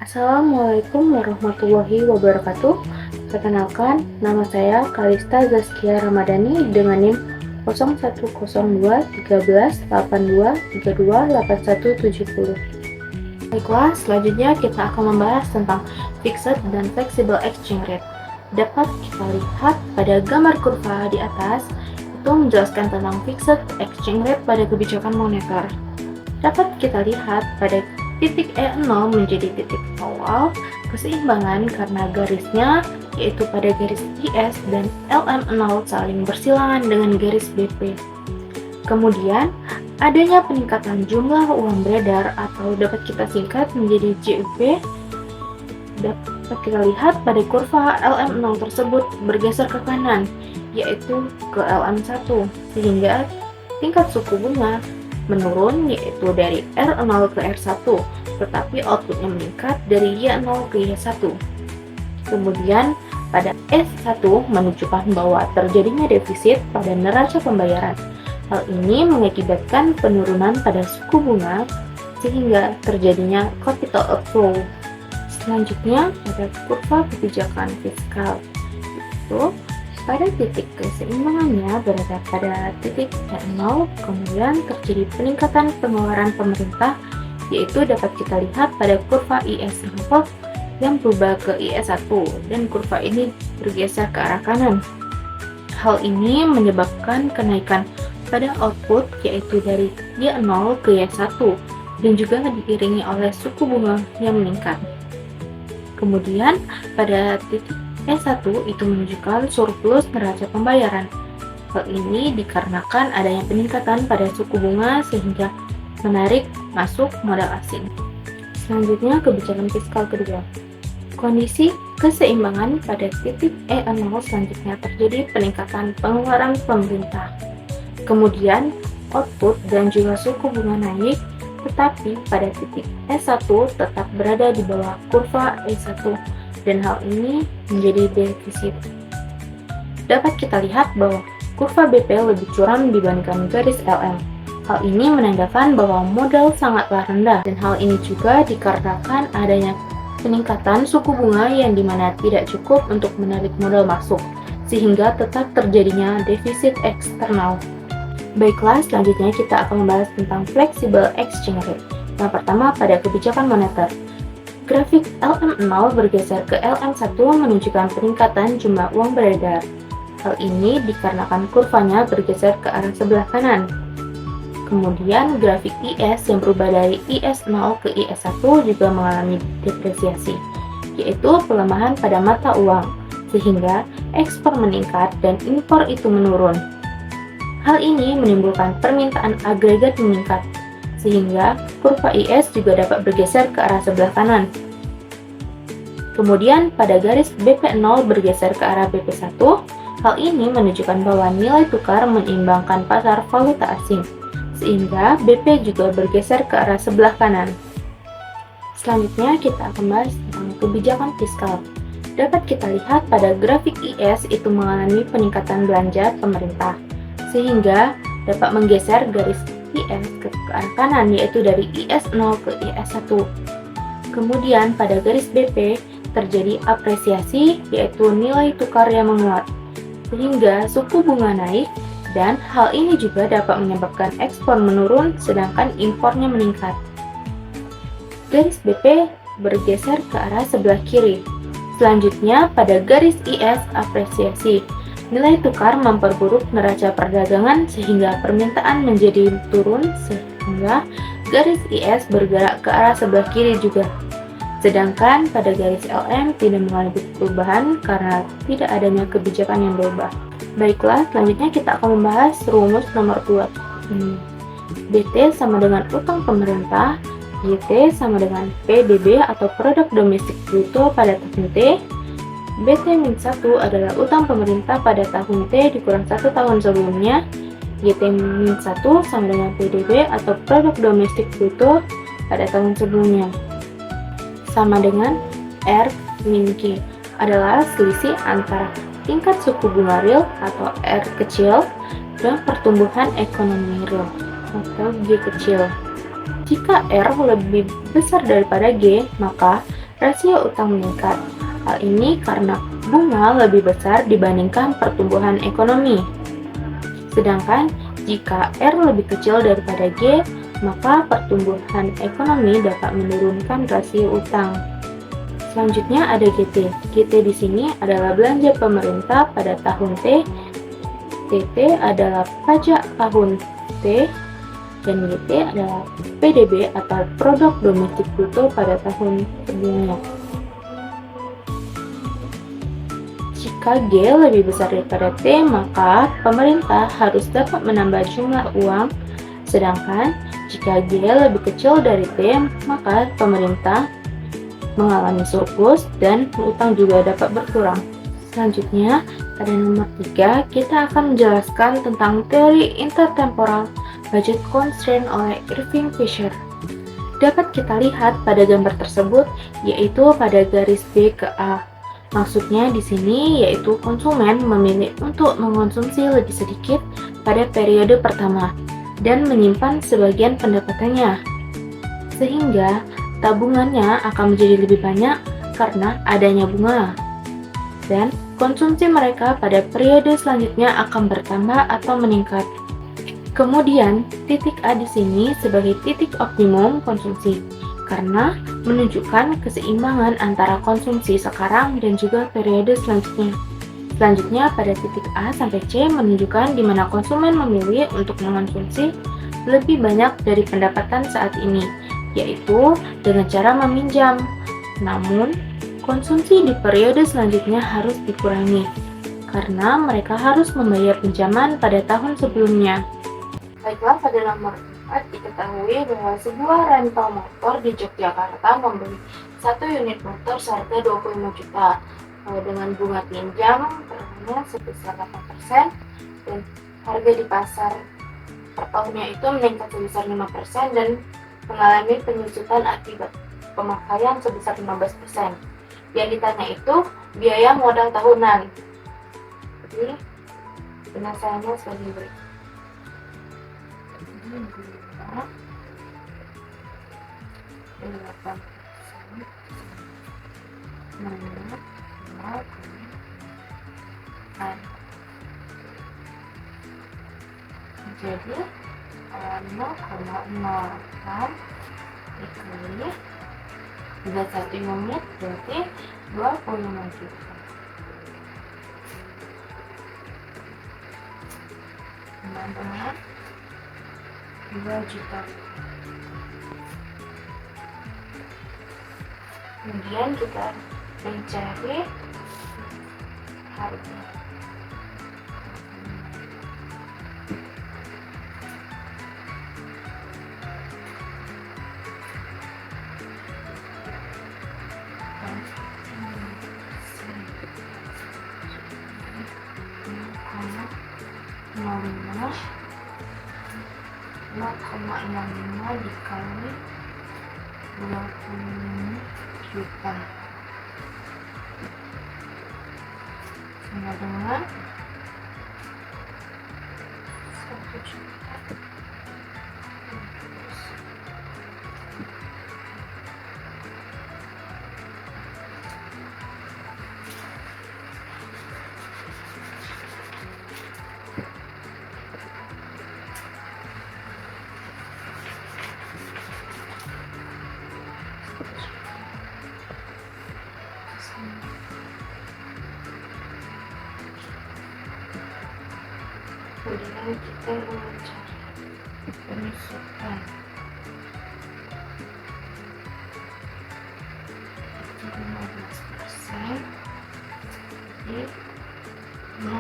Assalamualaikum warahmatullahi wabarakatuh. Perkenalkan, nama saya Kalista Zaskia Ramadhani dengan NIM 01021382328170. Baiklah, selanjutnya kita akan membahas tentang fixed dan flexible exchange rate. Dapat kita lihat pada gambar kurva di atas, itu menjelaskan tentang fixed exchange rate pada kebijakan moneter. Dapat kita lihat pada titik E0 menjadi titik awal keseimbangan karena garisnya yaitu pada garis IS dan LM0 saling bersilangan dengan garis BP. Kemudian, adanya peningkatan jumlah uang beredar atau dapat kita singkat menjadi JUP dapat kita lihat pada kurva LM0 tersebut bergeser ke kanan, yaitu ke LM1, sehingga tingkat suku bunga menurun yaitu dari R0 ke R1, tetapi outputnya meningkat dari Y0 ke Y1. Kemudian pada S1 menunjukkan bahwa terjadinya defisit pada neraca pembayaran. Hal ini mengakibatkan penurunan pada suku bunga sehingga terjadinya capital outflow. Selanjutnya pada kurva kebijakan fiskal, itu pada titik keseimbangannya berada pada titik R0, kemudian terjadi peningkatan pengeluaran pemerintah, yaitu dapat kita lihat pada kurva IS0 yang berubah ke IS1 dan kurva ini bergeser ke arah kanan. Hal ini menyebabkan kenaikan pada output yaitu dari Y0 ke Y1 dan juga diiringi oleh suku bunga yang meningkat. Kemudian pada titik E1 itu menunjukkan surplus neraca pembayaran. Hal ini dikarenakan adanya peningkatan pada suku bunga sehingga menarik masuk modal asing. Selanjutnya kebijakan fiskal kedua. Kondisi keseimbangan pada titik E0 selanjutnya terjadi peningkatan pengeluaran pemerintah. Kemudian output dan juga suku bunga naik, tetapi pada titik E1 tetap berada di bawah kurva E1 dan hal ini menjadi defisit. Dapat kita lihat bahwa kurva BP lebih curam dibandingkan garis LM. Hal ini menandakan bahwa modal sangatlah rendah dan hal ini juga dikarenakan adanya peningkatan suku bunga yang dimana tidak cukup untuk menarik modal masuk, sehingga tetap terjadinya defisit eksternal. Baiklah, selanjutnya kita akan membahas tentang flexible exchange rate. Yang pertama pada kebijakan moneter. Grafik LM0 bergeser ke LM1 menunjukkan peningkatan jumlah uang beredar. Hal ini dikarenakan kurvanya bergeser ke arah sebelah kanan. Kemudian grafik IS yang berubah dari IS0 ke IS1 juga mengalami depresiasi, yaitu pelemahan pada mata uang, sehingga ekspor meningkat dan impor itu menurun. Hal ini menimbulkan permintaan agregat meningkat, sehingga kurva IS juga dapat bergeser ke arah sebelah kanan. Kemudian pada garis BP0 bergeser ke arah BP1, hal ini menunjukkan bahwa nilai tukar menyeimbangkan pasar valuta asing, sehingga BP juga bergeser ke arah sebelah kanan. Selanjutnya kita akan bahas tentang kebijakan fiskal. Dapat kita lihat pada grafik IS itu mengalami peningkatan belanja pemerintah, sehingga dapat menggeser garis IS ke arah kanan yaitu dari IS0 ke IS1. Kemudian pada garis BP terjadi apresiasi yaitu nilai tukar yang menguat, sehingga suku bunga naik dan hal ini juga dapat menyebabkan ekspor menurun sedangkan impornya meningkat. Garis BP bergeser ke arah sebelah kiri. Selanjutnya pada garis IS apresiasi. Nilai tukar memperburuk neraca perdagangan sehingga permintaan menjadi turun sehingga garis IS bergerak ke arah sebelah kiri juga. Sedangkan pada garis LM tidak mengalami perubahan karena tidak adanya kebijakan yang berubah. Baiklah, selanjutnya kita akan membahas rumus nomor 2. BT sama dengan utang pemerintah, YT sama dengan PDB atau produk domestik bruto pada tahun T. BT-1 adalah utang pemerintah pada tahun T dikurang 1 tahun sebelumnya. YT-1 sama dengan PDB atau produk domestik bruto pada tahun sebelumnya. Sama dengan R-K adalah selisih antara tingkat suku bunga real atau R kecil dan pertumbuhan ekonomi real atau G kecil. Jika R lebih besar daripada G, maka rasio utang meningkat. Hal ini karena bunga lebih besar dibandingkan pertumbuhan ekonomi. Sedangkan jika R lebih kecil daripada G, maka pertumbuhan ekonomi dapat menurunkan rasio utang. Selanjutnya ada GT. GT di sini adalah belanja pemerintah pada tahun T. TT adalah pajak tahun T, dan YT adalah PDB atau produk domestik bruto pada tahun sebelumnya. Jika G lebih besar daripada T, maka pemerintah harus dapat menambah jumlah uang. Sedangkan jika G lebih kecil dari T, maka pemerintah mengalami surplus dan utang juga dapat berkurang. Selanjutnya, pada nomor 3, kita akan menjelaskan tentang teori intertemporal budget constraint oleh Irving Fisher. Dapat kita lihat pada gambar tersebut, yaitu pada garis B ke A. Maksudnya di sini yaitu konsumen memilih untuk mengonsumsi lebih sedikit pada periode pertama dan menyimpan sebagian pendapatannya, sehingga tabungannya akan menjadi lebih banyak karena adanya bunga, dan konsumsi mereka pada periode selanjutnya akan bertambah atau meningkat. Kemudian, titik A di sini sebagai titik optimum konsumsi, karena menunjukkan keseimbangan antara konsumsi sekarang dan juga periode selanjutnya. Selanjutnya, pada titik A sampai C menunjukkan di mana konsumen memilih untuk mengonsumsi lebih banyak dari pendapatan saat ini, yaitu dengan cara meminjam. Namun, konsumsi di periode selanjutnya harus dikurangi, karena mereka harus membayar pinjaman pada tahun sebelumnya. Baiklah, pada nomor 4 diketahui bahwa sebuah rental motor di Yogyakarta membeli 1 unit motor seharga 25 juta dengan bunga pinjam per sebesar 8% dan harga di pasar per tahunnya itu meningkat sebesar 5% dan mengalami penyusutan akibat pemakaian sebesar 15%. Yang ditanya itu biaya modal tahunan. Jadi penyelesaiannya sebagai berikut. Ini bunga 8% jadi 0,08 dikali 21 unit berarti 25 juta. Dengan 2 juta. Kemudian kita mencari harga. Dikali 20 juta sama dengan 1 juta. Kemudian kita mencari penyusutan 15% di 0,15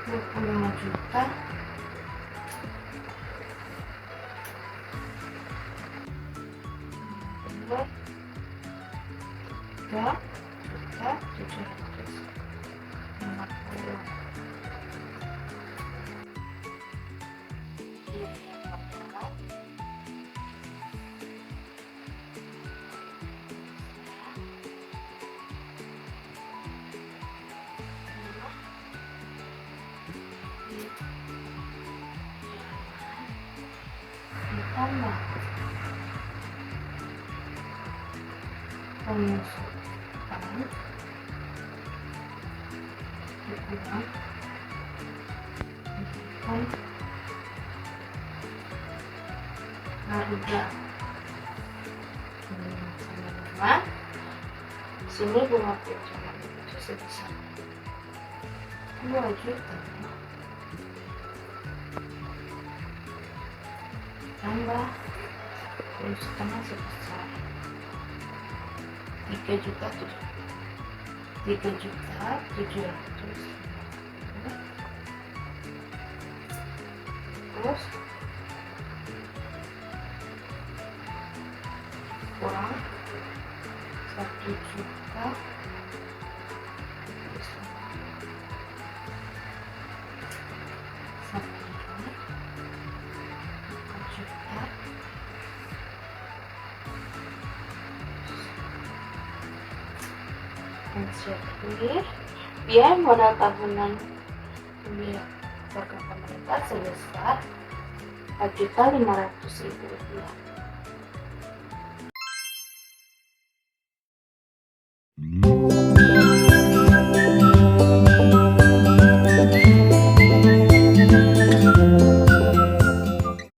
25 juta juta 700. tambah pengusutan dikurang harga sama sini bunga pinjaman itu sebesar 2 juta tambah 1,5 sebesar 3.700.000 terus kurang 1 juta 1 juta jadi biaya modal tahunan biaya program pemerintah sebesar 4.500.000 rupiah.